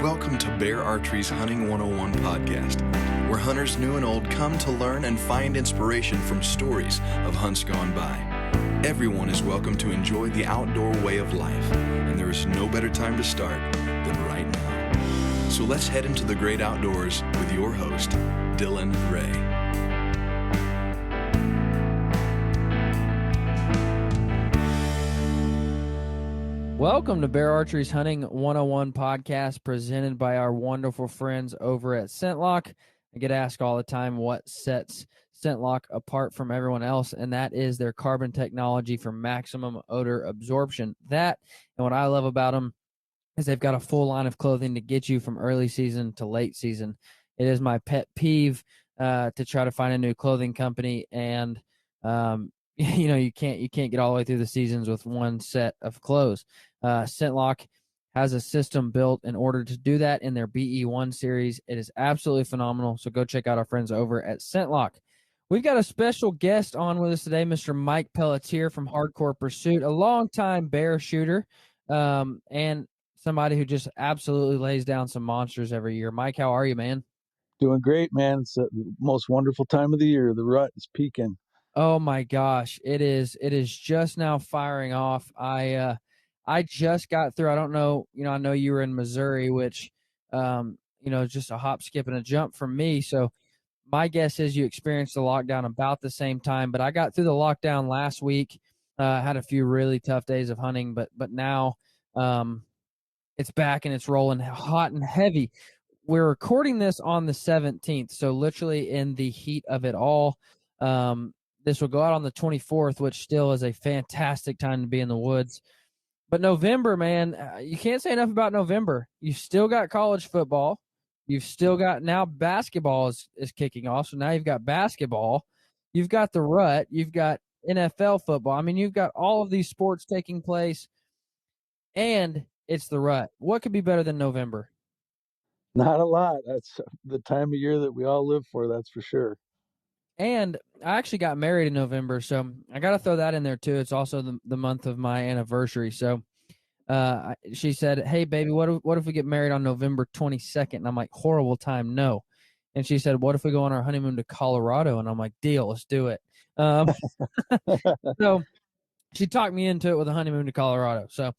Welcome to Bear Archery's Hunting 101 podcast, where hunters new and old come to learn and find inspiration from stories of hunts gone by. Everyone is welcome to enjoy the outdoor way of life, and there is no better time to start than right now. So let's head into the great outdoors with your host, Dylan Ray. Welcome to Bear Archery's Hunting 101 podcast presented by our wonderful friends over at Scentlock. I get asked all the time what sets Scentlock apart from everyone else, and that is their carbon technology for maximum odor absorption. That, and what I love about them, is they've got a full line of clothing to get you from early season to late season. It is my pet peeve to try to find a new clothing company, and you can't get all the way through the seasons with one set of clothes. Scentlock has a system built in order to do that in their BE1 series. It is absolutely phenomenal. So go check out our friends over at Scentlock. We've got a special guest on with us today, Mr. Mike Pelletier from Hardcore Pursuit, a longtime bear shooter, and somebody who just absolutely lays down some monsters every year. Mike, how are you, man? Doing great, man. It's the most wonderful time of the year. The rut is peaking. Oh my gosh, it is just now firing off. I just got through. I don't know, I know you were in Missouri, which just a hop, skip, and a jump from me. So my guess is you experienced the lockdown about the same time, but I got through the lockdown last week. Had a few really tough days of hunting, but now it's back and it's rolling hot and heavy. We're recording this on the 17th, so literally in the heat of it all. This will go out on the 24th, which still is a fantastic time to be in the woods. But November, man, you can't say enough about November. You've still got college football. You've still got now basketball is kicking off. So now you've got basketball. You've got the rut. You've got NFL football. I mean, you've got all of these sports taking place, and it's the rut. What could be better than November? Not a lot. That's the time of year that we all live for, that's for sure. And I actually got married in November, so I got to throw that in there too. It's also the month of my anniversary. So she said, "Hey, baby, what if we get married on November 22nd?" And I'm like, "Horrible time, no." And she said, "What if we go on our honeymoon to Colorado?" And I'm like, "Deal, let's do it." So she talked me into it with a honeymoon to Colorado. So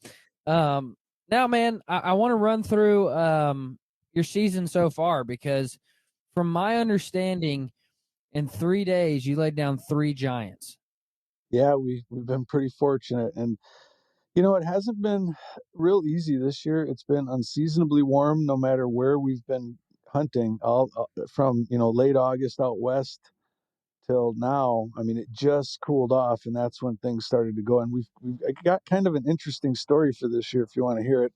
now, man, I want to run through your season so far, because from my understanding, in 3 days, you laid down 3 giants. Yeah, we've been pretty fortunate. And, it hasn't been real easy this year. It's been unseasonably warm no matter where we've been hunting, all from, late August out west till now. I mean, it just cooled off, and that's when things started to go. And I got kind of an interesting story for this year if you want to hear it.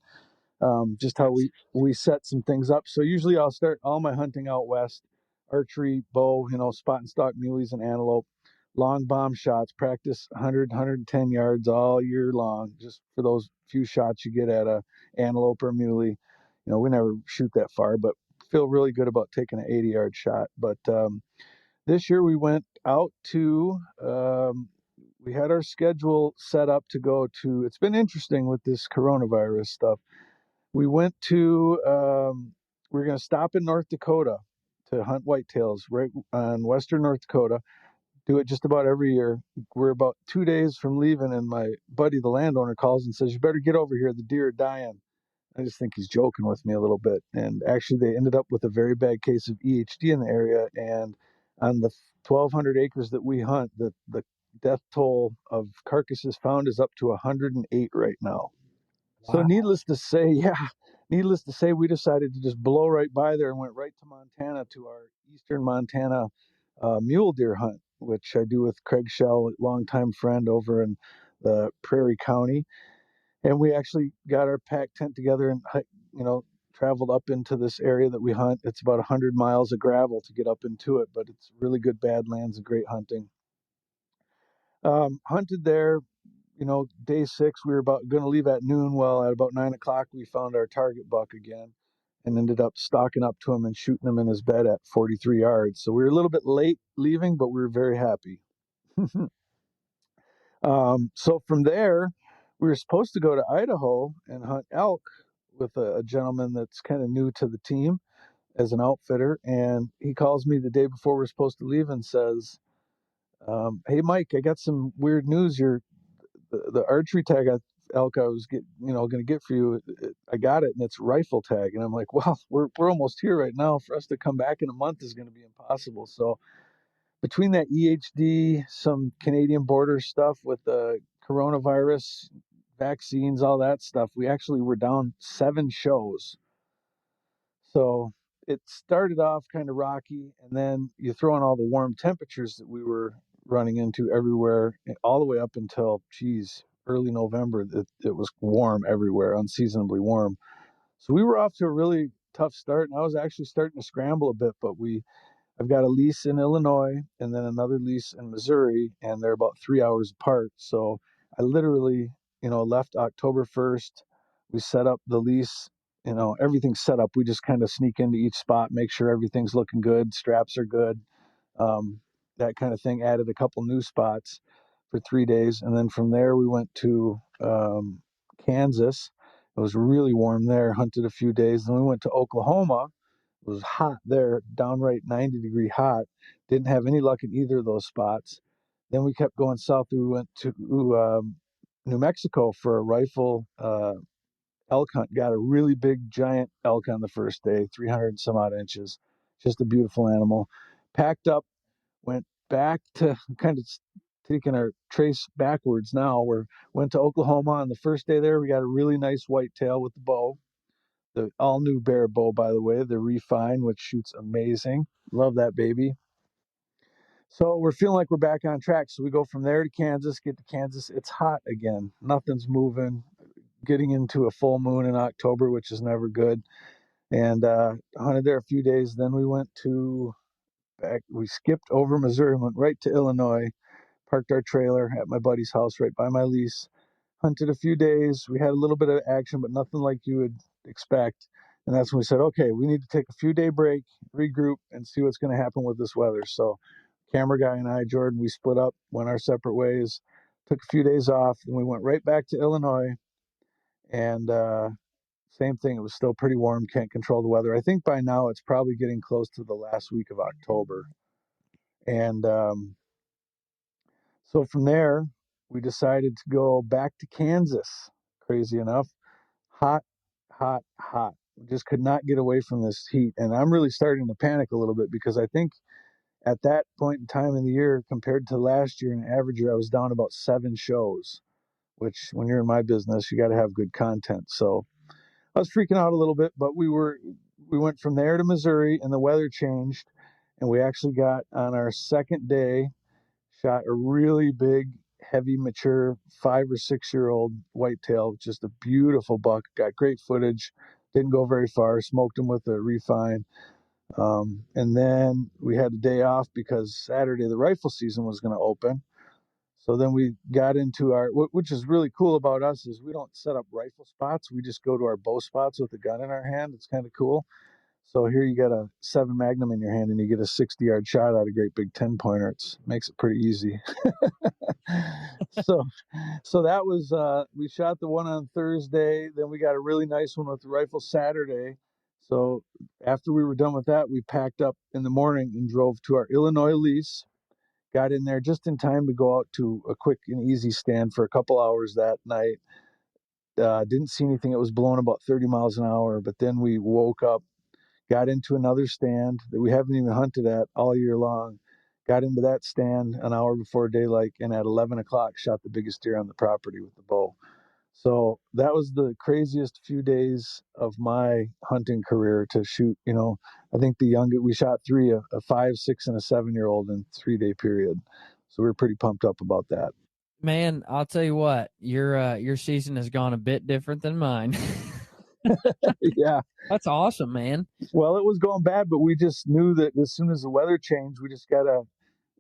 Just how we set some things up. So usually I'll start all my hunting out west, archery, bow, spot and stalk muleys and antelope, long bomb shots, practice 100, 110 yards all year long, just for those few shots you get at a antelope or muley. We never shoot that far, but feel really good about taking an 80-yard shot. But this year we went out to, we had our schedule set up to go to, it's been interesting with this coronavirus stuff. We went to, we're going to stop in North Dakota to hunt whitetails right on western North Dakota. Do it just about every year. We're about 2 days from leaving, and my buddy, the landowner, calls and says, "You better get over here. The deer are dying." I just think he's joking with me a little bit. And actually, they ended up with a very bad case of EHD in the area. And on the 1,200 acres that we hunt, the death toll of carcasses found is up to 108 right now. So needless to say, we decided to just blow right by there and went right to Montana to our eastern Montana mule deer hunt, which I do with Craig Shell, longtime friend over in the Prairie County. And we actually got our pack tent together and, traveled up into this area that we hunt. It's about 100 miles of gravel to get up into it, but it's really good badlands and great hunting. Hunted there. Day 6, we were about going to leave at noon. Well, at about 9 o'clock, we found our target buck again and ended up stalking up to him and shooting him in his bed at 43 yards. So we were a little bit late leaving, but we were very happy. So from there, we were supposed to go to Idaho and hunt elk with a gentleman that's kind of new to the team as an outfitter, and he calls me the day before we're supposed to leave and says, "Hey, Mike, I got some weird news. The archery tag elk I was going to get for you. I got it, and it's rifle tag." And I'm like, "Well, we're almost here right now. For us to come back in a month is going to be impossible." So between that EHD, some Canadian border stuff with the coronavirus vaccines, all that stuff, we actually were down 7 shows. So it started off kind of rocky, and then you throw in all the warm temperatures that we were running into everywhere, all the way up until, early November. It was warm everywhere, unseasonably warm. So we were off to a really tough start, and I was actually starting to scramble a bit, but I've got a lease in Illinois and then another lease in Missouri, and they're about 3 hours apart. So I literally, left October 1st. We set up the lease, everything's set up. We just kind of sneak into each spot, make sure everything's looking good, straps are good, that kind of thing. Added a couple new spots for 3 days. And then from there, we went to Kansas. It was really warm there, hunted a few days. Then we went to Oklahoma. It was hot there, downright 90-degree hot. Didn't have any luck in either of those spots. Then we kept going south. We went to New Mexico for a rifle elk hunt. Got a really big, giant elk on the first day, 300 and some odd inches. Just a beautiful animal. Packed up, went back to kind of taking our trace backwards now. Went to Oklahoma on the first day there. We got a really nice whitetail with the bow. The all new Bear bow, by the way, the Refine, which shoots amazing. Love that baby. So we're feeling like we're back on track. So we go from there to Kansas, get to Kansas. It's hot again. Nothing's moving. Getting into a full moon in October, which is never good. And hunted there a few days. Then we we skipped over Missouri, went right to Illinois, parked our trailer at my buddy's house right by my lease. Hunted a few days. We had a little bit of action, but nothing like you would expect. And that's when we said, okay, we need to take a few day break, regroup, and see what's going to happen with this weather. So camera guy and I, Jordan, we split up, went our separate ways, took a few days off, and we went right back to Illinois. And same thing, it was still pretty warm, can't control the weather. I think by now it's probably getting close to the last week of October. And so from there, we decided to go back to Kansas, crazy enough. Hot, hot, hot. Just could not get away from this heat. And I'm really starting to panic a little bit because I think at that point in time in the year, compared to last year, an average year, I was down about 7 shows, which when you're in my business, you got to have good content. So I was freaking out a little bit, but we went from there to Missouri, and the weather changed. And we actually got on our second day, shot a really big, heavy, mature 5 or 6 year old whitetail, just a beautiful buck. Got great footage. Didn't go very far. Smoked him with a Refine. And then we had a day off because Saturday the rifle season was going to open. So then we got into which is really cool about us is we don't set up rifle spots. We just go to our bow spots with a gun in our hand. It's kind of cool. So here you got a 7 Magnum in your hand and you get a 60-yard shot at a great big 10-pointer. It makes it pretty easy. so that was, we shot the one on Thursday. Then we got a really nice one with the rifle Saturday. So after we were done with that, we packed up in the morning and drove to our Illinois lease. Got in there just in time to go out to a quick and easy stand for a couple hours that night. Didn't see anything. It was blowing about 30 miles an hour. But then we woke up, got into another stand that we haven't even hunted at all year long. Got into that stand an hour before daylight, and at 11 o'clock shot the biggest deer on the property with the bow. So that was the craziest few days of my hunting career to shoot. I think we shot 3, a 5, 6, and a 7-year-old in 3-day period. So we were pretty pumped up about that. Man, I'll tell you what, your season has gone a bit different than mine. Yeah. That's awesome, man. Well, it was going bad, but we just knew that as soon as the weather changed, we just got to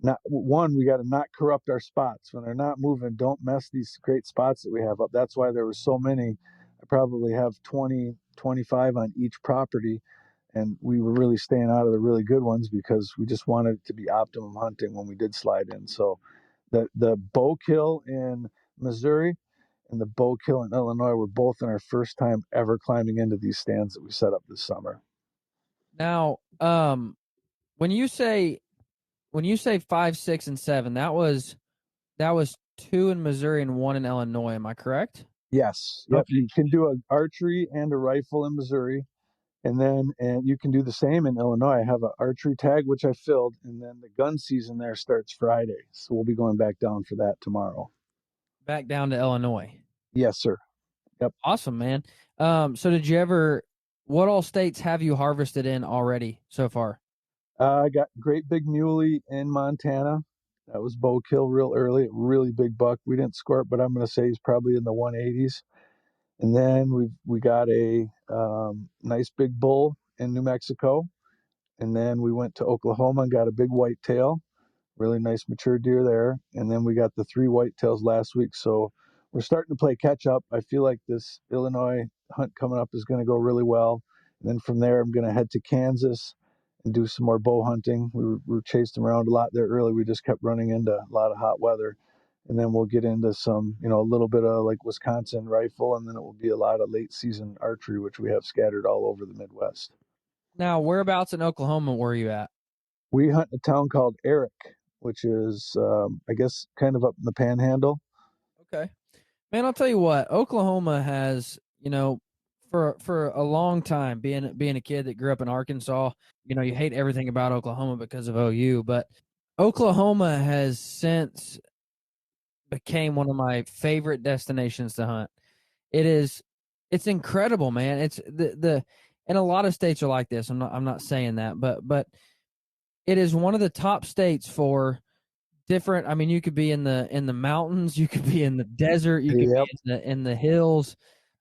we got to not corrupt our spots. When they're not moving, don't mess these great spots that we have up. That's why there were so many. I probably have 20, 25 on each property, and we were really staying out of the really good ones because we just wanted it to be optimum hunting when we did slide in. So the bow kill in Missouri and the Bow Kill in Illinois were both in our first time ever climbing into these stands that we set up this summer. Now, when you say 5, 6, and 7, that was 2 in Missouri and 1 in Illinois. Am I correct? Yes. Yep. Okay. You can do an archery and a rifle in Missouri. And you can do the same in Illinois. I have an archery tag, which I filled, and then the gun season there starts Friday. So we'll be going back down for that tomorrow. Back down to Illinois. Yes, sir. Yep. Awesome, man. So what all states have you harvested in already so far? I got Great Big Muley in Montana. That was Bow Kill real early, really big buck. We didn't score it, but I'm going to say he's probably in the 180s. And then we got a nice big bull in New Mexico. And then we went to Oklahoma and got a big whitetail, really nice mature deer there. And then we got the 3 whitetails last week. So we're starting to play catch up. I feel like this Illinois hunt coming up is going to go really well. And then from there, I'm going to head to Kansas and do some more bow hunting. We were chased them around a lot there early. We just kept running into a lot of hot weather. And then we'll get into some, a little bit of like Wisconsin rifle, and then it will be a lot of late season archery, which we have scattered all over the Midwest. Now, whereabouts in Oklahoma were you at? We hunt a town called Eric, which is, I guess, kind of up in the Panhandle. Okay, man, I'll tell you what, Oklahoma has, for a long time, being a kid that grew up in Arkansas, you hate everything about Oklahoma because of OU, but Oklahoma has since became one of my favorite destinations to hunt. It's incredible, man. It's and a lot of states are like this. I'm not saying that, but it is one of the top states for different. I mean, you could be in the mountains, you could be in the desert, you could be in the hills.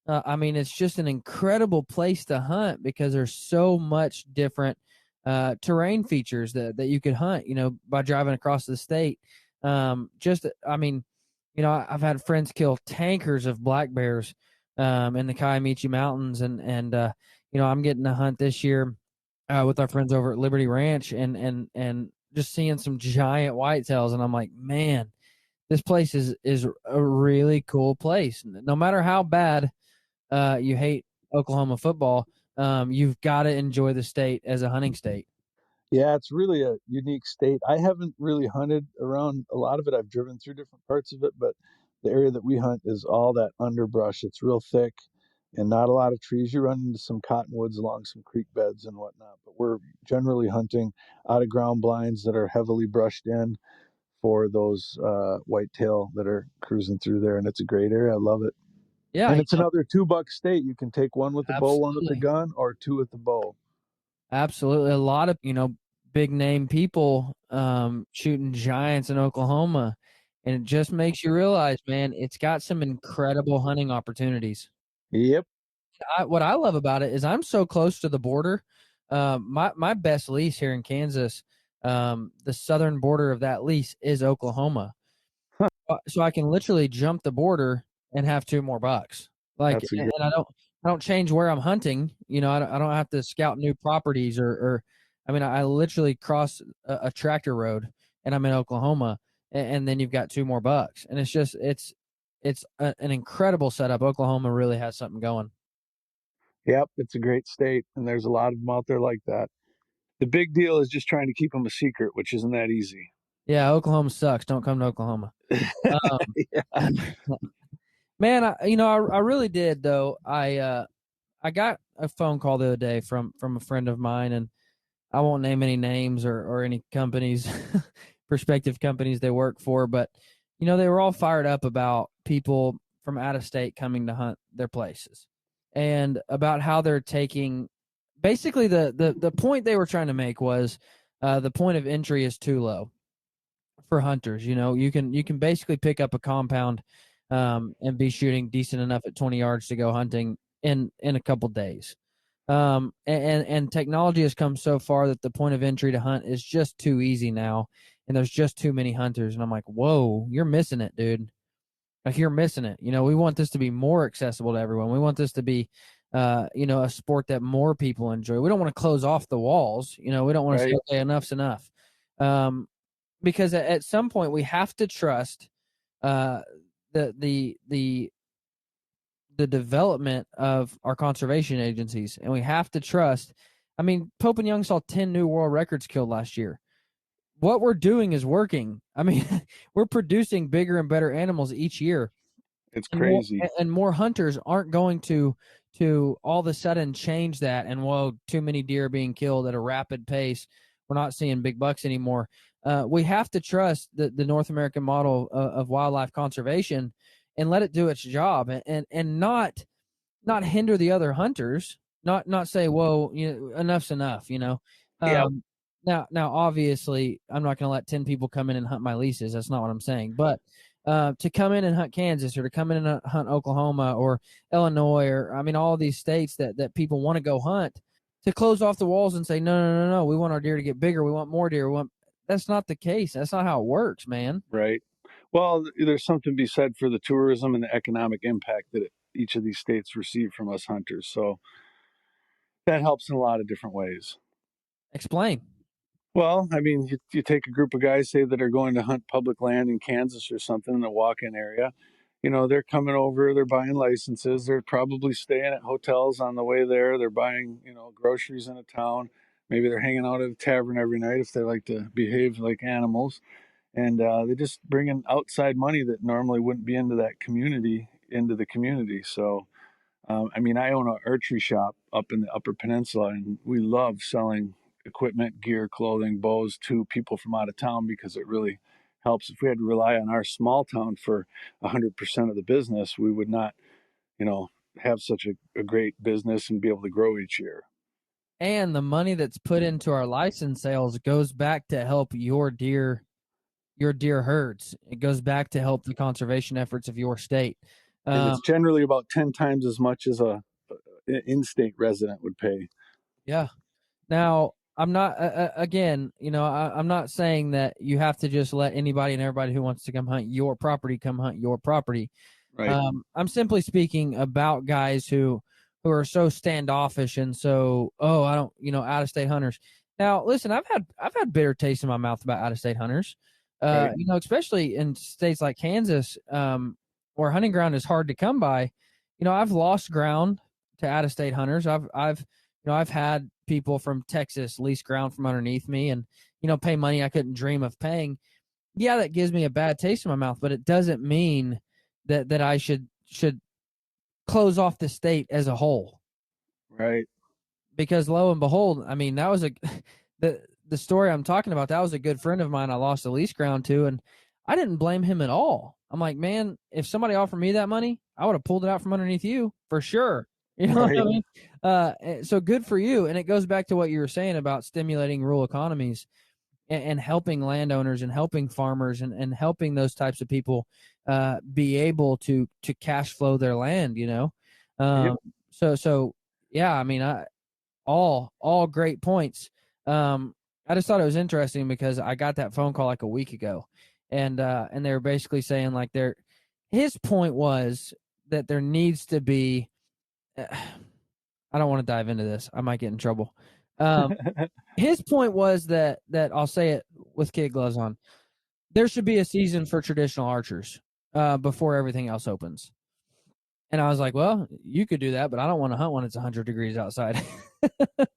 I mean, it's just an incredible place to hunt because there's so much different terrain features that you could hunt, by driving across the state. I've had friends kill tankers of black bears in the Kiamichi Mountains, and I'm getting to hunt this year with our friends over at Liberty Ranch, and just seeing some giant whitetails, and I'm like, man, this place is a really cool place. No matter how bad you hate Oklahoma football, you've got to enjoy the state as a hunting state. Yeah, it's really a unique state. I haven't really hunted around a lot of it. I've driven through different parts of it, but the area that we hunt is all that underbrush. It's real thick and not a lot of trees. You run into some cottonwoods along some creek beds and whatnot, but we're generally hunting out of ground blinds that are heavily brushed in for those whitetail that are cruising through there. And it's a great area. I love it. Yeah. And it's another $2 state. You can take one with the bow, one with the gun, or 2 with the bow. Absolutely. A lot of, big name people shooting giants in Oklahoma. And it just makes you realize, man, it's got some incredible hunting opportunities. Yep. What I love about it is I'm so close to the border. My best lease here in Kansas, the southern border of that lease is Oklahoma. Huh. So I can literally jump the border and have 2 more bucks. And I don't change where I'm hunting. I don't have to scout new properties or I literally cross a tractor road and I'm in Oklahoma, and then you've got 2 more bucks. And it's just, it's an incredible setup. Oklahoma really has something going. Yep. It's a great state. And there's a lot of them out there like that. The big deal is just trying to keep them a secret, which isn't that easy. Yeah. Oklahoma sucks. Don't come to Oklahoma. Yeah. Man, I really did though. I got a phone call the other day from a friend of mine, and I won't name any names or any companies, prospective companies they work for, but they were all fired up about people from out of state coming to hunt their places, and about how they're taking. Basically, the point they were trying to make was the point of entry is too low for hunters. You can basically pick up a compound and be shooting decent enough at 20 yards to go hunting in a couple days. And technology has come so far that the point of entry to hunt is just too easy now, and there's just too many hunters. And I'm like, whoa, you're missing it, dude. Like, you're missing it. We want this to be more accessible to everyone. We want this to be a sport that more people enjoy. We don't want to close off the walls. We don't want to say, okay, enough's enough. Because at some point we have to trust the the development of our conservation agencies, and we have to trust. I mean, Pope and Young saw 10 new world records killed last year. What we're doing is working. I mean, we're producing bigger and better animals each year. It's crazy. And more hunters aren't going to all of a sudden change that. And whoa, too many deer are being killed at a rapid pace. We're not seeing big bucks anymore. We have to trust the North American model of wildlife conservation and let it do its job, and not hinder the other hunters. Not say, whoa, enough's enough. Yeah. Now, obviously, I'm not going to let 10 people come in and hunt my leases. That's not what I'm saying. But to come in and hunt Kansas, or to come in and hunt Oklahoma or Illinois, or all these states that people want to go hunt, to close off the walls and say, no, we want our deer to get bigger. We want more deer. That's not the case. That's not how it works, man. Right. Well, there's something to be said for the tourism and the economic impact that each of these states receive from us hunters. So that helps in a lot of different ways. Explain. Well, I mean, you take a group of guys, say, that are going to hunt public land in Kansas or something in the walk-in area. They're coming over, they're buying licenses, they're probably staying at hotels on the way there. They're buying, groceries in a town. Maybe they're hanging out at a tavern every night if they like to behave like animals. And they just bring in outside money that normally wouldn't be into the community. So, I own an archery shop up in the Upper Peninsula, and we love selling equipment, gear, clothing, bows to people from out of town, because it really helps. If we had to rely on our small town for 100% of the business, we would not, have such a great business and be able to grow each year. And the money that's put into our license sales goes back to help your deer herds. It goes back to help the conservation efforts of your state. And it's generally about 10 times as much as an in-state resident would pay. Yeah. Now, I'm not, I'm not saying that you have to just let anybody and everybody who wants to come hunt your property come hunt your property. Right. I'm simply speaking about guys who are so standoffish and so, I don't, out-of-state hunters. Now, listen, I've had bitter taste in my mouth about out-of-state hunters. Right. Especially in states like Kansas, where hunting ground is hard to come by. I've lost ground to out-of-state hunters. I've had people from Texas lease ground from underneath me and, pay money I couldn't dream of paying. Yeah, that gives me a bad taste in my mouth, but it doesn't mean that I should close off the state as a whole. Right. Because lo and behold, that was the story I'm talking about. That was a good friend of mine I lost the lease ground to, and I didn't blame him at all. I'm like, man, if somebody offered me that money, I would have pulled it out from underneath you for sure. You know what I mean? So good for you. And it goes back to what you were saying about stimulating rural economies and helping landowners and helping farmers and helping those types of people be able to cash flow their land, Yep. So yeah, all great points. I just thought it was interesting because I got that phone call like a week ago, and they were basically saying like his point was that there needs to be. I don't want to dive into this. I might get in trouble. His point was that I'll say it with kid gloves on. There should be a season for traditional archers before everything else opens. And I was like, well, you could do that, but I don't want to hunt when it's 100 degrees outside.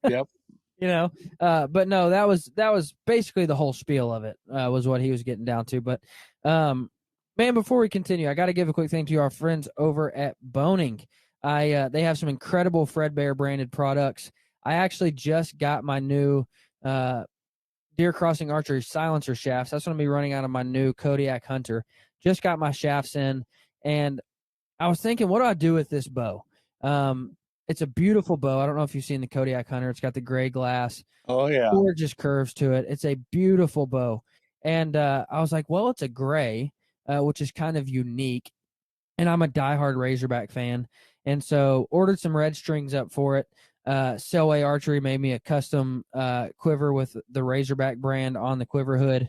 Yep. But no, that was basically the whole spiel of it, was what he was getting down to. But man, before we continue, I got to give a quick thank to our friends over at Boning. They have some incredible Fredbear branded products. I actually just got my new Deer Crossing Archery silencer shafts. That's going to be running out of my new Kodiak Hunter. Just got my shafts in, and I was thinking, what do I do with this bow? It's a beautiful bow. I don't know if you've seen the Kodiak Hunter. It's got the gray glass. Oh, yeah. Gorgeous curves to it. It's a beautiful bow. And I was like, well, it's a gray, which is kind of unique. And I'm a diehard Razorback fan. And so ordered some red strings up for it. Selway Archery made me a custom quiver with the Razorback brand on the quiver hood.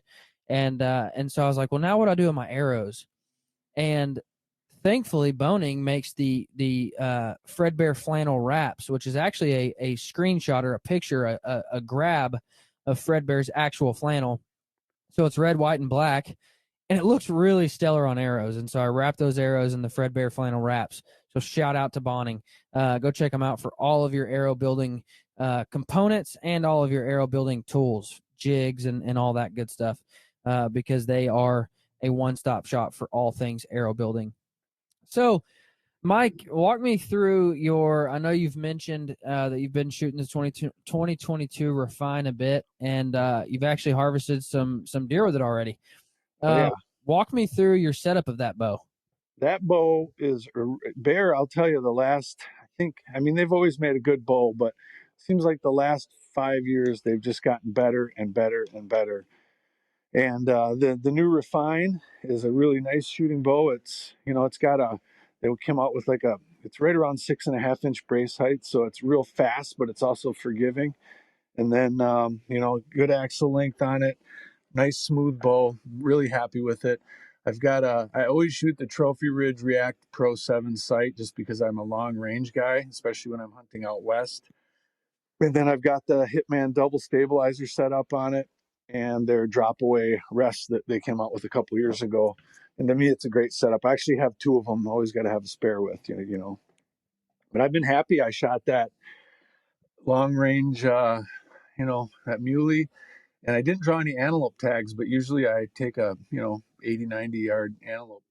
And so I was like, well, now what do I do with my arrows? And thankfully, Boning makes the Fredbear flannel wraps, which is actually a screenshot or a picture, a grab of Fredbear's actual flannel. So it's red, white, and black, and it looks really stellar on arrows. And so I wrap those arrows in the Fredbear flannel wraps. So shout out to Bonning. Go check them out for all of your arrow building components and all of your arrow building tools, jigs, and all that good stuff, because they are a one-stop shop for all things arrow building. So, Mike, walk me through I know you've mentioned that you've been shooting the 2022 Refine a bit, and you've actually harvested some deer with it already. Walk me through your setup of that bow. That bow is Bear. I'll tell you, they've always made a good bow, but it seems like the last 5 years they've just gotten better and better and better. And the new Refine is a really nice shooting bow. They came out with it's right around 6.5 inch brace height, so it's real fast, but it's also forgiving. And then good axle length on it. Nice smooth bow. Really happy with it. I always shoot the Trophy Ridge React Pro 7 sight just because I'm a long range guy, especially when I'm hunting out west. And then I've got the Hitman double stabilizer set up on it and their drop away rests that they came out with a couple years ago. And to me, it's a great setup. I actually have 2 of them. Always got to have a spare with, But I've been happy. I shot that long range, that muley. And I didn't draw any antelope tags, but usually I take a, 80, 90 yard antelope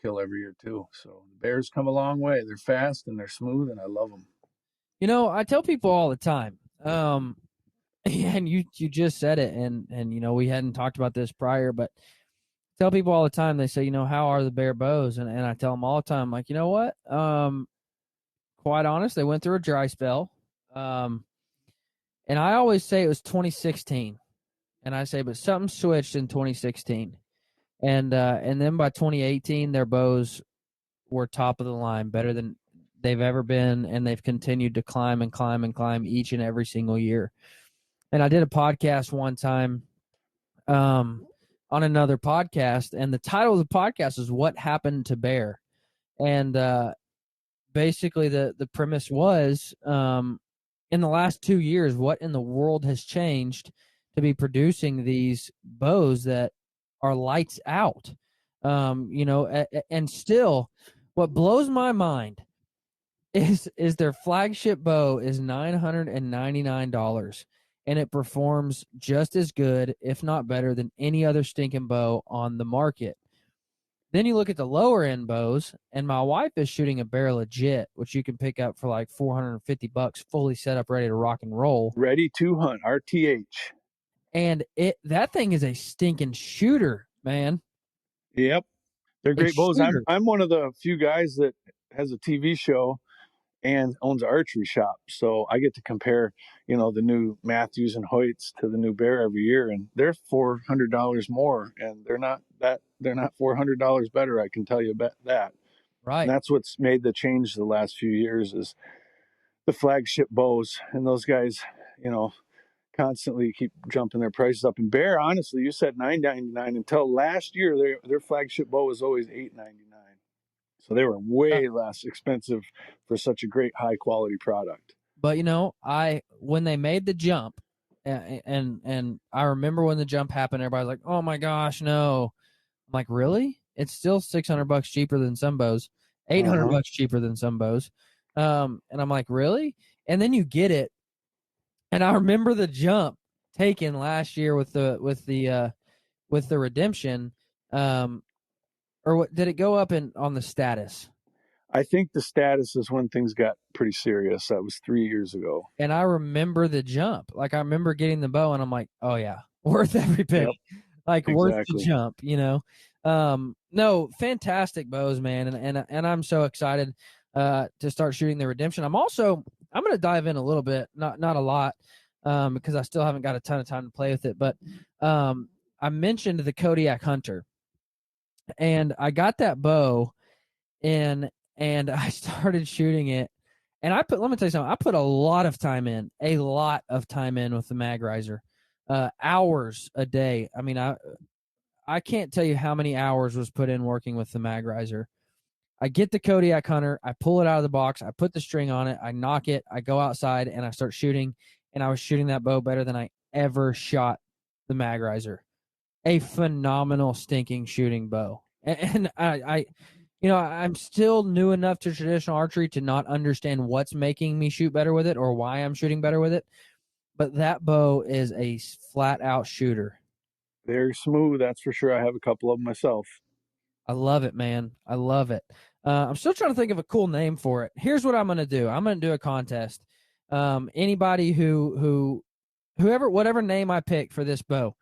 kill every year too. So the bears come a long way. They're fast and they're smooth and I love them. I tell people all the time, and you just said it, and we hadn't talked about this prior, but tell people all the time, they say, how are the Bear bows? And I tell them all the time, like, you know what? Quite honest, they went through a dry spell. And I always say it was 2016. And I say, but something switched in 2016. And then by 2018, their bows were top of the line, better than they've ever been, and they've continued to climb and climb and climb each and every single year. And I did a podcast one time on another podcast, and the title of the podcast is What Happened to Bear? And basically the premise was, in the last 2 years, what in the world has changed to be producing these bows that are lights out? And still, what blows my mind is their flagship bow is $999, and it performs just as good, if not better, than any other stinking bow on the market. Then you look at the lower end bows, and my wife is shooting a Bear Legit, which you can pick up for like $450, fully set up, ready to rock and roll. Ready to hunt, RTH. And that thing is a stinking shooter, man. Yep. They're great bows. I'm one of the few guys that has a TV show and owns an archery shop. So I get to compare, the new Matthews and Hoyts to the new Bear every year, and they're $400 more, and they're not $400 better. I can tell you about that. Right. And that's what's made the change the last few years is the flagship bows, and those guys, constantly keep jumping their prices up. And Bear, honestly, you said $999 until last year. Their flagship bow was always $899. So they were way less expensive for such a great high quality product. But when they made the jump, and I remember when the jump happened, everybody's like, "Oh my gosh, no!" I'm like, "Really? It's still $600 cheaper than some bows, $800 cheaper than some bows." And I'm like, "Really?" And then you get it, and I remember the jump taken last year with the Redemption. Or what did it go up on the status? I think the status is when things got pretty serious. That was 3 years ago. And I remember the jump. Like I remember getting the bow, and I'm like, oh yeah, worth every penny. Yep, like exactly. Worth the jump, No, fantastic bows, man, and I'm so excited to start shooting the Redemption. I'm going to dive in a little bit, not a lot, because I still haven't got a ton of time to play with it. But I mentioned the Kodiak Hunter. And I got that bow and I started shooting it. And let me tell you something, I put a lot of time in with the mag riser, hours a day. I mean, I can't tell you how many hours was put in working with the mag riser. I get the Kodiak Hunter, I pull it out of the box, I put the string on it, I knock it, I go outside and I start shooting. And I was shooting that bow better than I ever shot the mag riser. A phenomenal stinking shooting bow. And I I'm still new enough to traditional archery to not understand what's making me shoot better with it or why I'm shooting better with it. But that bow is a flat out shooter. Very smooth, that's for sure. I have a couple of them myself. I love it, man. I love it. I'm still trying to think of a cool name for it. Here's what I'm going to do. I'm going to do a contest. Anybody whatever name I pick for this bow,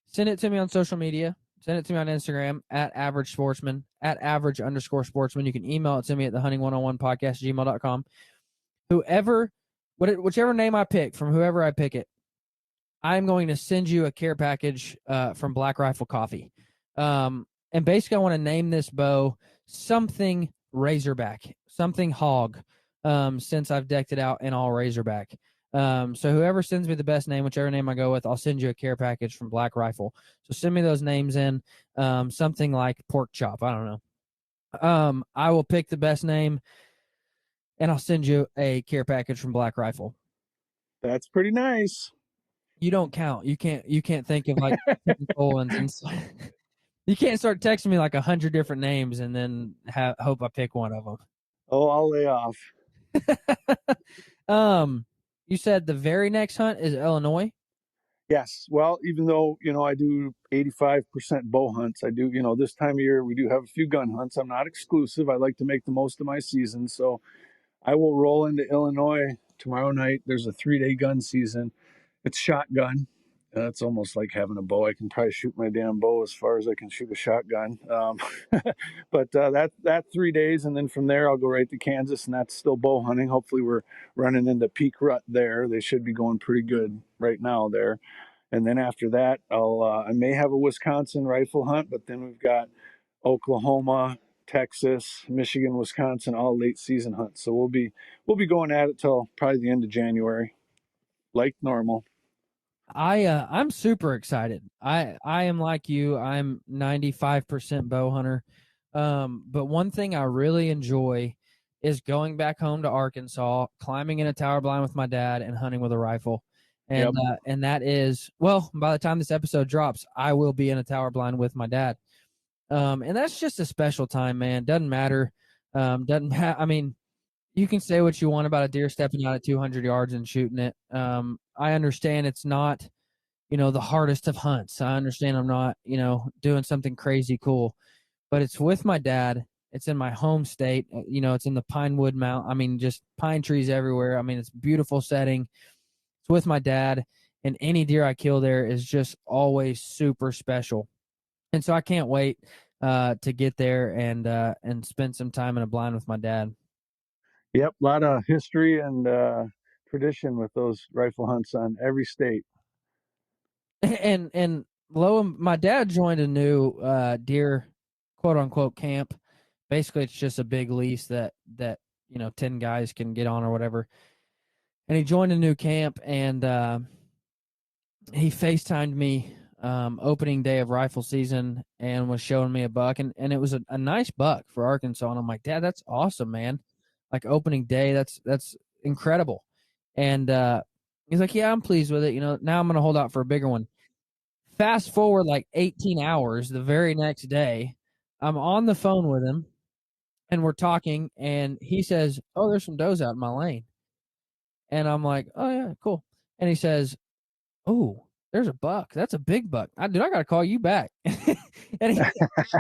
send it to me on social media. Send it to me on Instagram at average sportsman, at average_sportsman. You can email it to me at the hunting101podcast@gmail.com. Whichever name I pick from whoever I pick it, I'm going to send you a care package from Black Rifle Coffee. And basically, I want to name this bow something Razorback, something hog, since I've decked it out in all Razorback. So whoever sends me the best name, whichever name I go with, I'll send you a care package from Black Rifle. So send me those names in, something like Pork Chop. I don't know. I will pick the best name, and I'll send you a care package from Black Rifle. That's pretty nice. You don't count. You can't think of like colons and you can't start texting me like 100 different names and then hope I pick one of them. Oh, I'll lay off. You said the very next hunt is Illinois? Yes. Well, even though, I do 85% bow hunts, I do, this time of year, we do have a few gun hunts. I'm not exclusive. I like to make the most of my season. So I will roll into Illinois tomorrow night. There's a 3-day gun season. It's shotgun. It's almost like having a bow. I can probably shoot my damn bow as far as I can shoot a shotgun. But that 3 days, and then from there I'll go right to Kansas, and that's still bow hunting. Hopefully we're running into peak rut there. They should be going pretty good right now there. And then after that, I may have a Wisconsin rifle hunt, but then we've got Oklahoma, Texas, Michigan, Wisconsin, all late season hunts. So we'll be going at it till probably the end of January, like normal. I'm super excited. I am like you. I'm 95% bow hunter. But one thing I really enjoy is going back home to Arkansas, climbing in a tower blind with my dad, and hunting with a rifle. And and that is, well, by the time this episode drops, I will be in a tower blind with my dad. And that's just a special time, man. Doesn't matter. I mean, you can say what you want about a deer stepping out at 200 yards and shooting it. I understand it's not, the hardest of hunts. I understand I'm not, doing something crazy cool, but it's with my dad. It's in my home state. It's in the Pinewood Mount. I mean, just pine trees everywhere. I mean, it's a beautiful setting. It's with my dad, and any deer I kill there is just always super special. And so I can't wait to get there and spend some time in a blind with my dad. Yep, a lot of history and tradition with those rifle hunts on every state. And my dad joined a new deer quote unquote camp. Basically, it's just a big lease that 10 guys can get on or whatever. And he joined a new camp, and he FaceTimed me opening day of rifle season and was showing me a buck, and it was a nice buck for Arkansas. And I'm like, Dad, that's awesome, man. Like opening day, that's incredible. And he's like, yeah, I'm pleased with it. Now I'm going to hold out for a bigger one. Fast forward like 18 hours, the very next day, I'm on the phone with him, and we're talking, and he says, oh, there's some does out in my lane. And I'm like, oh, yeah, cool. And he says, oh, there's a buck. That's a big buck. I got to call you back. and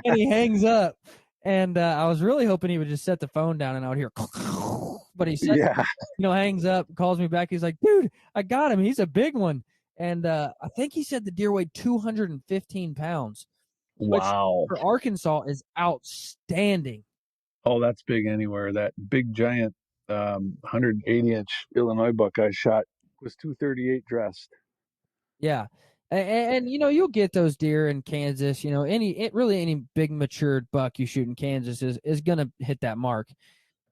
he hangs up. And I was really hoping he would just set the phone down and I would hear, but he said, hangs up, calls me back. He's like, dude, I got him. He's a big one. And I think he said the deer weighed 215 pounds. Wow. Which for Arkansas is outstanding. Oh, that's big anywhere. That big giant 180-inch Illinois buck I shot was 238 dressed. Yeah. And you'll get those deer in Kansas. Any big matured buck you shoot in Kansas is going to hit that mark.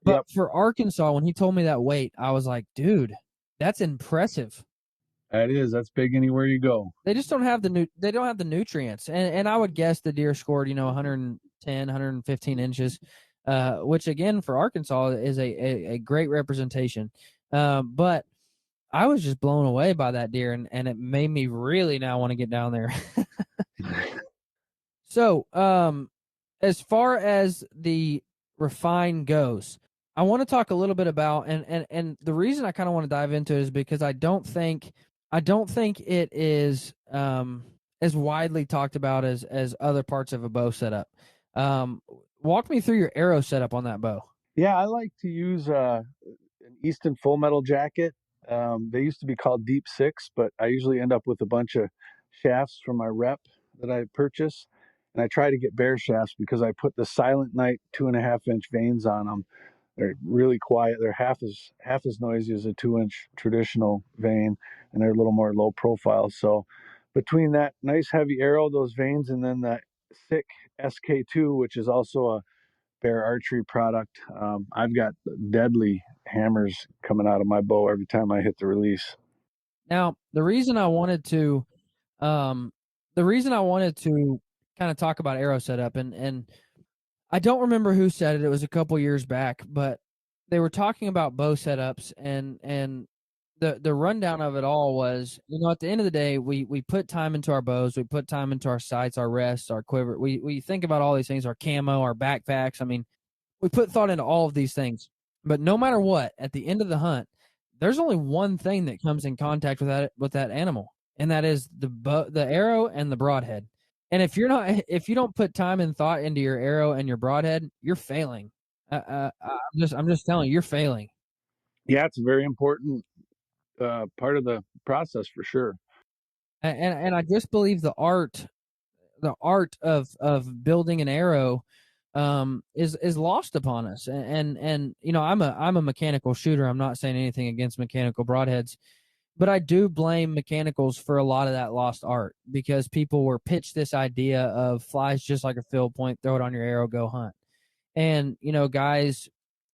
But for Arkansas, when he told me that weight, I was like, dude, that's impressive. That is. That's big anywhere you go. They just don't have the nutrients. And I would guess the deer scored, 110, 115 inches, which again for Arkansas is a great representation. But I was just blown away by that deer, and it made me really now want to get down there. So, as far as the refine goes, I want to talk a little bit about, and the reason I kind of want to dive into it is because I don't think it is as widely talked about as other parts of a bow setup. Walk me through your arrow setup on that bow. Yeah, I like to use an Easton Full Metal jacket. They used to be called Deep Six, but I usually end up with a bunch of shafts from my rep that I purchase, and I try to get bare shafts because I put the Silent Night 2.5-inch vanes on them. They're really quiet. They're half as noisy as a 2-inch traditional vane, and they're a little more low profile. So between that nice heavy arrow, those vanes, and then that thick SK2, which is also a Bear Archery product, I've got deadly hammers coming out of my bow every time I hit the release. Now, the reason I wanted to kind of talk about arrow setup, and I don't remember who said it. It was a couple years back, but they were talking about bow setups, and the rundown of it all was, at the end of the day, we put time into our bows, we put time into our sights, our rests, our quiver. We think about all these things, our camo, our backpacks. I mean, we put thought into all of these things. But no matter what, at the end of the hunt, there's only one thing that comes in contact with that animal, and that is the arrow and the broadhead. And if you don't put time and thought into your arrow and your broadhead, you're failing. I'm just telling you, you're failing. Yeah, it's a very important part of the process for sure. And I just believe the art of building an arrow is lost upon us. And I'm a mechanical shooter. I'm not saying anything against mechanical broadheads, but I do blame mechanicals for a lot of that lost art, because people were pitched this idea of flies just like a field point, throw it on your arrow, go hunt. And guys,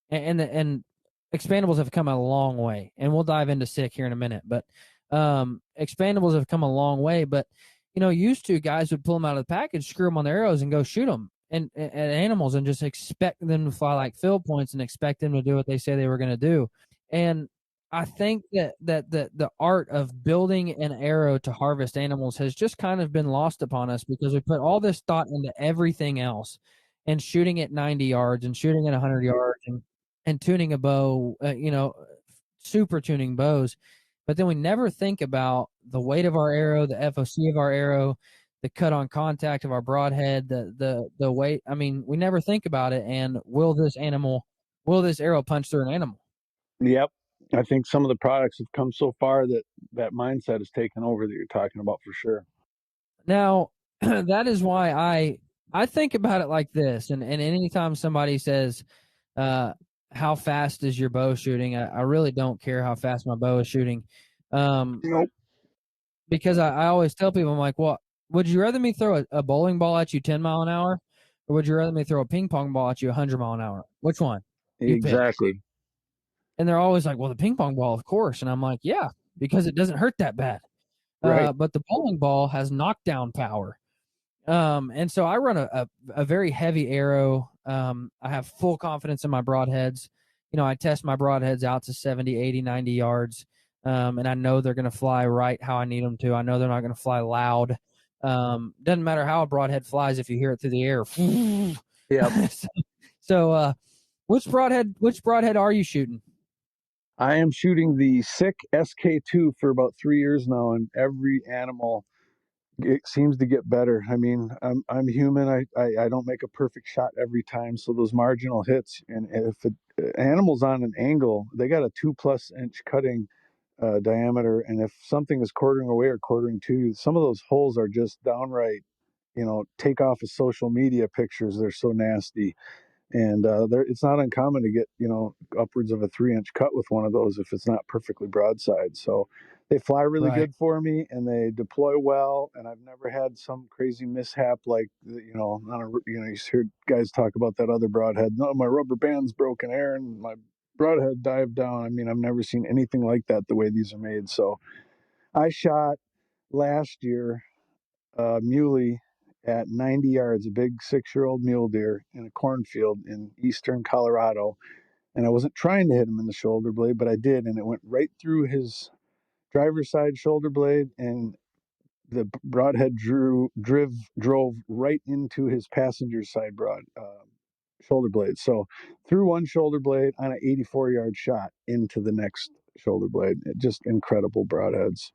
and expandables have come a long way, and we'll dive into sick here in a minute, but expandables have come a long way. But used to, guys would pull them out of the package, screw them on their arrows, and go shoot them and at animals, and just expect them to fly like field points and expect them to do what they say they were going to do. And I think that the art of building an arrow to harvest animals has just kind of been lost upon us, because we put all this thought into everything else, and shooting at 90 yards and shooting at 100 yards, and tuning a bow, super tuning bows. But then we never think about the weight of our arrow, the FOC of our arrow, the cut on contact of our broadhead, the weight. I mean, we never think about it. And will this arrow punch through an animal? Yep. I think some of the products have come so far that that mindset has taken over that you're talking about for sure. Now, that is why I think about it like this. And anytime somebody says, how fast is your bow shooting? I really don't care how fast my bow is shooting. Nope. Because I always tell people, I'm like, well, would you rather me throw a bowling ball at you 10 mile an hour, or would you rather me throw a ping pong ball at you 100 mile an hour? Which one? You pick. Exactly. And they're always like, well, the ping pong ball, of course. And I'm like, yeah, because it doesn't hurt that bad. Right. But the bowling ball has knockdown power. And so I run a very heavy arrow. I have full confidence in my broadheads. I test my broadheads out to 70, 80, 90 yards. And I know they're going to fly right how I need them to. I know they're not going to fly loud. Doesn't matter how a broadhead flies if you hear it through the air. Yeah. So which broadhead are you shooting? I am shooting the sick SK2 for about 3 years now, and every animal, it seems to get better. I mean, I'm human. I don't make a perfect shot every time, so those marginal hits, and if an animal's on an angle, they got a 2+ inch cutting diameter, and if something is quartering away or quartering to you, some of those holes are just downright, take off of social media pictures. They're so nasty. And it's not uncommon to get upwards of a 3-inch cut with one of those if it's not perfectly broadside. So they fly really good for me, and they deploy well. And I've never had some crazy mishap like you hear guys talk about that other broadhead. No, my rubber band's broken, Aaron. My broadhead dived down. I mean, I've never seen anything like that the way these are made. So I shot last year muley at 90 yards, a big 6-year-old mule deer in a cornfield in eastern Colorado. And I wasn't trying to hit him in the shoulder blade, but I did. And it went right through his driver's side shoulder blade and the broadhead drove right into his passenger side shoulder blade. So through one shoulder blade on an 84-yard shot into the next shoulder blade. Just incredible broadheads.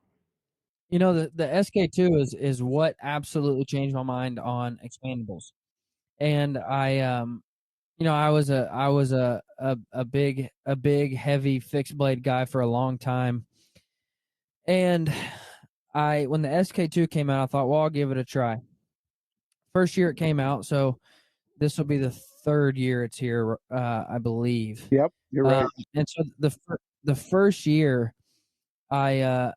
You know, the SK2 is what absolutely changed my mind on expandables. And I was a big heavy fixed blade guy for a long time. And when the SK2 came out, I thought, well, I'll give it a try. First year it came out, so this will be the third year it's here, I believe. Yep, you're right. And so the first year, I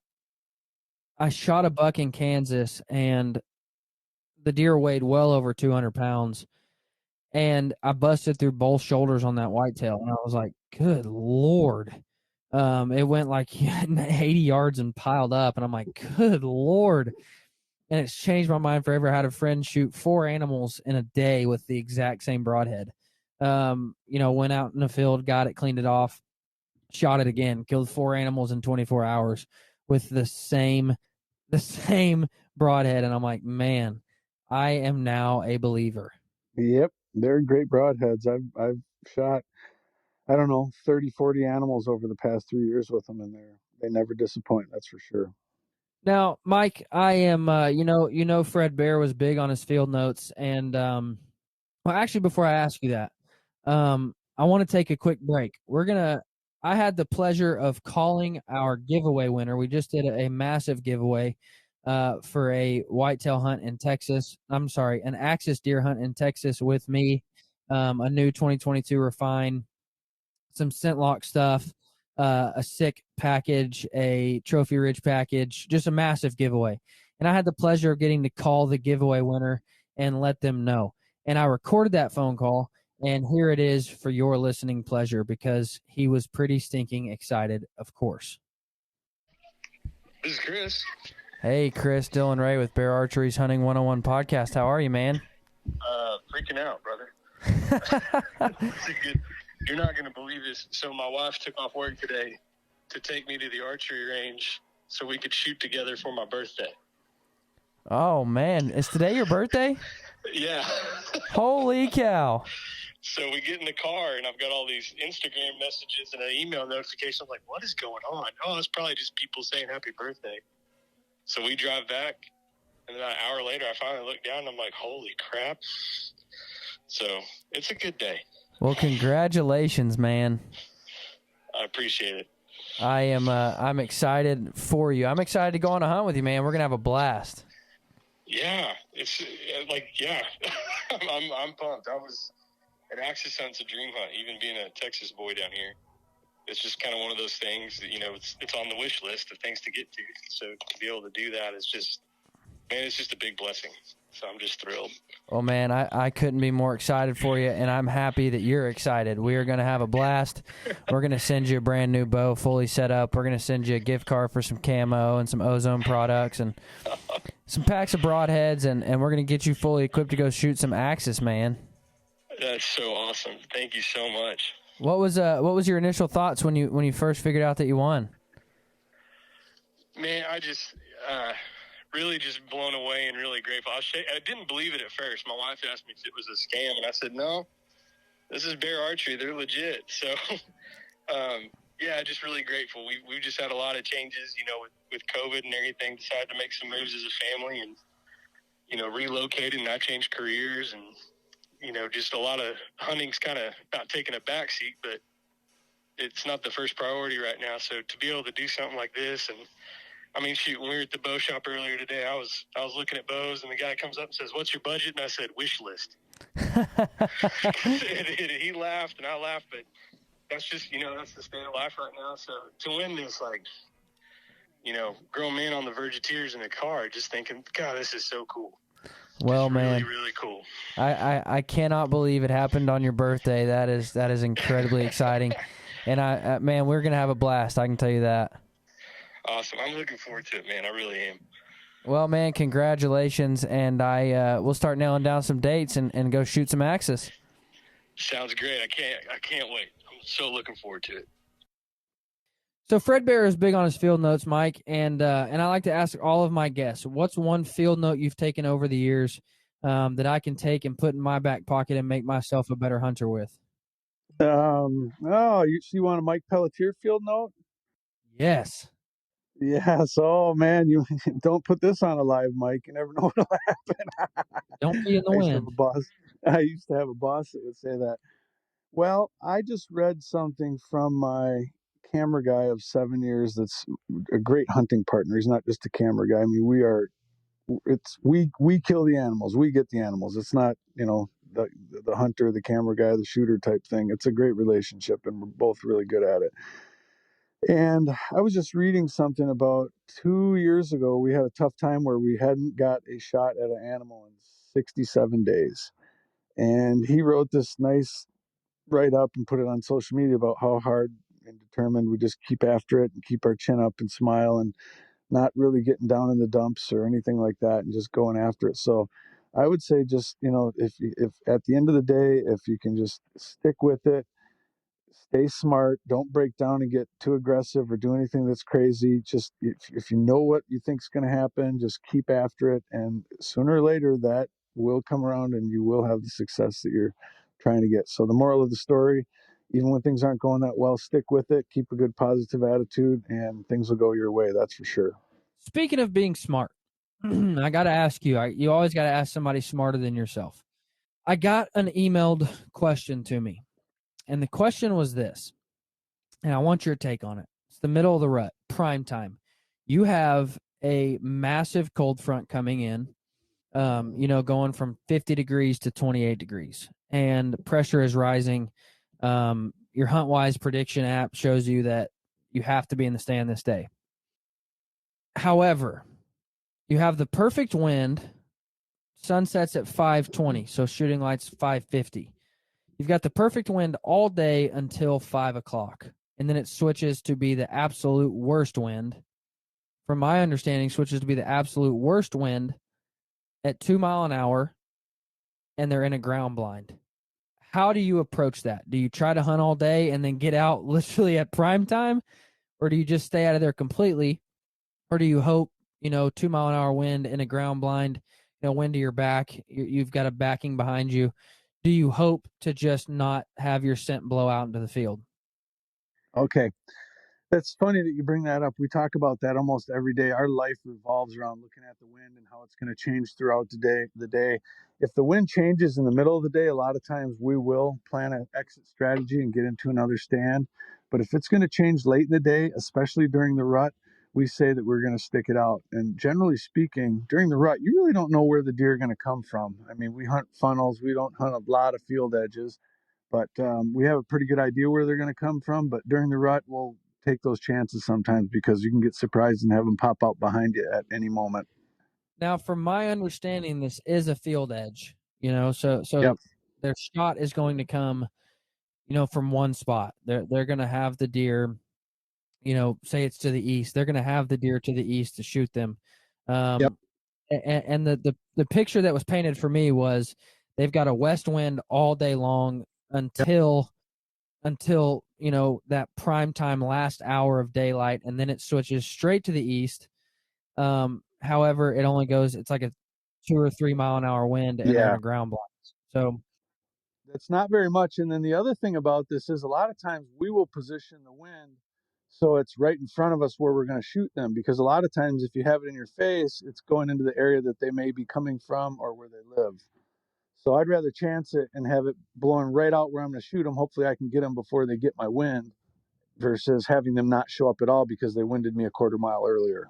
shot a buck in Kansas, and the deer weighed well over 200 pounds, and I busted through both shoulders on that whitetail, and I was like, "Good Lord!" It went like 80 yards and piled up, and I'm like, "Good Lord!" And it's changed my mind forever. I had a friend shoot 4 animals in a day with the exact same broadhead. Went out in the field, got it, cleaned it off, shot it again, killed 4 animals in 24 hours with the same broadhead. And I'm like, man, I am now a believer. Yep, they're great broadheads. I've shot, I don't know, 30, 40 animals over the past 3 years with them, and they never disappoint. That's for sure. Now, Mike, I am, Fred Bear was big on his field notes. And, well, actually, before I ask you that, I want to take a quick break. I had the pleasure of calling our giveaway winner. We just did a massive giveaway for a whitetail hunt in Texas. I'm sorry, an axis deer hunt in Texas with me, a new 2022 Refine, some Scentlock stuff, a sick package, a Trophy Ridge package, just a massive giveaway. And I had the pleasure of getting to call the giveaway winner and let them know. And I recorded that phone call, and here it is for your listening pleasure, because he was pretty stinking excited, of course. This is Chris. Hey, Chris, Dylan Ray with Bear Archery's Hunting 101 podcast. How are you, man? Freaking out, brother. You're not going to believe this. So my wife took off work today to take me to the archery range so we could shoot together for my birthday. Oh, man. Is today your birthday? Yeah. Holy cow. So we get in the car, and I've got all these Instagram messages and an email notification. I'm like, what is going on? Oh, it's probably just people saying happy birthday. So we drive back, and then an hour later, I finally look down, and I'm like, holy crap. So it's a good day. Well, congratulations, man. I appreciate it. I'm excited for you. I'm excited to go on a hunt with you, man. We're gonna have a blast. Yeah, it's like, yeah, I'm pumped. An axis hunt's a dream hunt, even being a Texas boy down here. It's just kind of one of those things that, it's on the wish list of things to get to. So to be able to do that is just, man, it's just a big blessing. So I'm just thrilled. Well, man, I couldn't be more excited for you, and I'm happy that you're excited. We are going to have a blast. We're going to send you a brand new bow fully set up. We're going to send you a gift card for some camo and some ozone products and some packs of broadheads, and we're going to get you fully equipped to go shoot some axis, man. That's so awesome. Thank you so much. What was your initial thoughts when you first figured out that you won? Man, I just really just blown away and really grateful. I didn't believe it at first. My wife asked me if it was a scam, and I said, no, this is Bear Archery. They're legit. So, yeah, just really grateful. We've just had a lot of changes, with COVID and everything. Decided to make some moves as a family and, relocated, and I changed careers, and, just a lot of hunting's kind of not taking a backseat, but it's not the first priority right now. So to be able to do something like this, and I mean, shoot, when we were at the bow shop earlier today, I was looking at bows, and the guy comes up and says, "What's your budget?" And I said, "Wish list." He laughed, and I laughed, but that's just, that's the state of life right now. So to win this, grown man on the verge of tears in the car, just thinking, God, this is so cool. Well, just man, really, really cool. I cannot believe it happened on your birthday. That is incredibly exciting. And man, we're going to have a blast. I can tell you that. Awesome. I'm looking forward to it, man. I really am. Well, man, congratulations. And we'll start nailing down some dates and go shoot some axis. Sounds great. I can't wait. I'm so looking forward to it. So Fred Bear is big on his field notes, Mike, and I like to ask all of my guests, what's one field note you've taken over the years that I can take and put in my back pocket and make myself a better hunter with? You want a Mike Pelletier field note? Yes. Yes. Oh man, you don't put this on a live mic. You never know what'll happen. Don't be in the I used to have wind. a boss. I used to have a boss that would say that. Well, I just read something from my camera guy of 7 years. That's a great hunting partner. He's not just a camera guy. I mean, we kill the animals. We get the animals. It's not, the hunter, the camera guy, the shooter type thing. It's a great relationship, and we're both really good at it. And I was just reading something about 2 years ago. We had a tough time where we hadn't got a shot at an animal in 67 days. And he wrote this nice write up and put it on social media about how hard and determined we just keep after it and keep our chin up and smile and not really getting down in the dumps or anything like that and just going after it. So I would say just, if at the end of the day, if you can just stick with it, stay smart, don't break down and get too aggressive or do anything that's crazy. Just if you know what you think is going to happen, just keep after it. And sooner or later that will come around and you will have the success that you're trying to get. So the moral of the story, even when things aren't going that well, stick with it, keep a good positive attitude, and things will go your way. That's for sure. Speaking of being smart, I got to ask you, you always got to ask somebody smarter than yourself. I got an emailed question to me, and the question was this, and I want your take on it. It's the middle of the rut, prime time. You have a massive cold front coming in, going from 50 degrees to 28 degrees, and pressure is rising. Your HuntWise prediction app shows you that you have to be in the stand this day. However, you have the perfect wind. Sunsets at 5:20, so shooting lights 5:50. You've got the perfect wind all day until 5 o'clock, and then it switches to be the absolute worst wind. From my understanding, switches to be the absolute worst wind at 2 mile an hour, and they're in a ground blind. How do you approach that? Do you try to hunt all day and then get out literally at prime time, or do you just stay out of there completely, or do you hope 2 mile an hour wind in a ground blind, wind to your back, you've got a backing behind you? Do you hope to just not have your scent blow out into the field? Okay. That's funny that you bring that up. We talk about that almost every day. Our life revolves around looking at the wind and how it's going to change throughout the day. If the wind changes in the middle of the day, a lot of times we will plan an exit strategy and get into another stand. But if it's going to change late in the day, especially during the rut, we say that we're going to stick it out. And generally speaking, during the rut, you really don't know where the deer are going to come from. I mean, we hunt funnels. We don't hunt a lot of field edges. But we have a pretty good idea where they're going to come from. But during the rut, we'll take those chances sometimes because you can get surprised and have them pop out behind you at any moment. Now, from my understanding, this is a field edge, so Yep. their shot is going to come, from one spot. They're going to have the deer, say it's to the east. They're going to have the deer to the east to shoot them. Yep. And the picture that was painted for me was they've got a west wind all day long until that prime time last hour of daylight, and then it switches straight to the east. However, it only goes, it's like a 2 or 3 mile an hour wind, and they're in a ground blind. So that's not very much. And then the other thing about this is a lot of times we will position the wind so it's right in front of us where we're going to shoot them, because a lot of times if you have it in your face, it's going into the area that they may be coming from or where they live. So I'd rather chance it and have it blowing right out where I'm going to shoot them. Hopefully I can get them before they get my wind, versus having them not show up at all because they winded me a quarter mile earlier.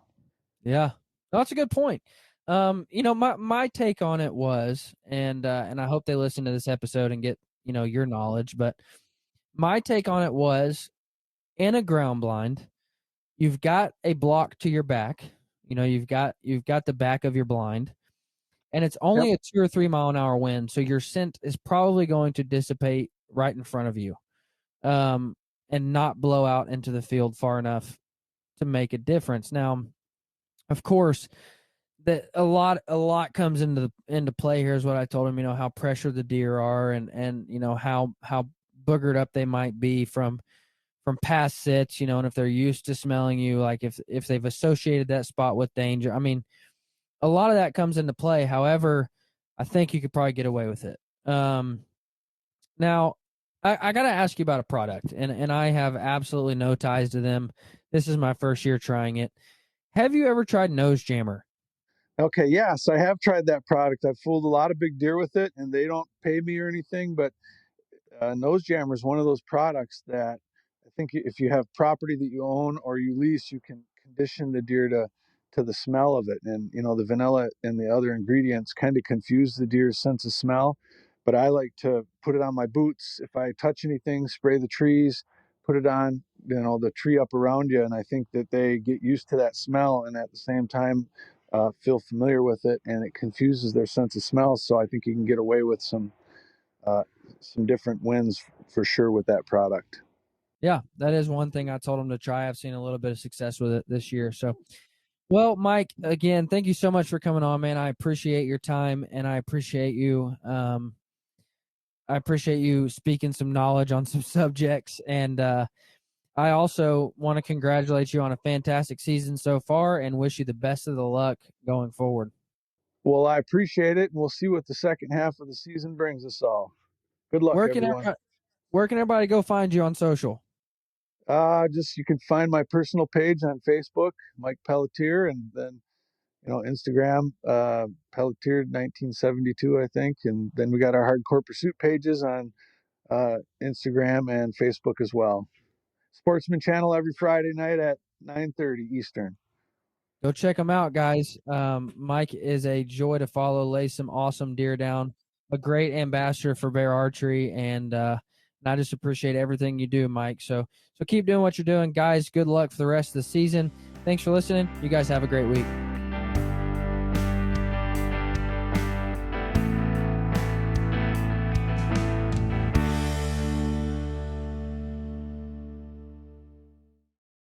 yeah, that's a good point. My take on it was, and I hope they listen to this episode and get, your knowledge, but my take on it was, in a ground blind, you've got a block to your back, you've got the back of your blind, and it's only a 2 or 3 mile an hour wind. So your scent is probably going to dissipate right in front of you, and not blow out into the field far enough to make a difference. Now, of course, that a lot comes into play here is what I told him, how pressured the deer are, and how boogered up they might be from from past sits, and if they're used to smelling you, like if they've associated that spot with danger. I mean, a lot of that comes into play. However, I think you could probably get away with it. Now, I got to ask you about a product, and I have absolutely no ties to them. This is my first year trying it. Have you ever tried Nose Jammer? Okay, yes, I have tried that product. I've fooled a lot of big deer with it, and they don't pay me or anything, but Nose Jammer is one of those products that I think if you have property that you own or you lease, you can condition the deer to the smell of it. And the vanilla and the other ingredients kind of confuse the deer's sense of smell. But I like to put it on my boots. If I touch anything, spray the trees, put it on, the tree up around you. And I think that they get used to that smell and at the same time feel familiar with it, and it confuses their sense of smell. So I think you can get away with some different wins for sure with that product. Yeah, that is one thing I told them to try. I've seen a little bit of success with it this year. So, well, Mike, again, thank you so much for coming on, man. I appreciate your time, and I appreciate you. I appreciate you speaking some knowledge on some subjects, and I also want to congratulate you on a fantastic season so far, and wish you the best of the luck going forward. Well, I appreciate it, and we'll see what the second half of the season brings us all. Good luck, everyone. Where can everybody go find you on social? Just you can find my personal page on Facebook, Mike Pelletier, and then Instagram, Pelletier 1972, I think, and then we got our Hardcore Pursuit pages on Instagram and Facebook as well. Sportsman Channel every Friday night at 9:30 Eastern. Go check them out, guys. Mike is a joy to follow, lays some awesome deer down, a great ambassador for Bear Archery, and I just appreciate everything you do, Mike. So keep doing what you're doing, guys. Good luck for the rest of the season. Thanks for listening. You guys have a great week.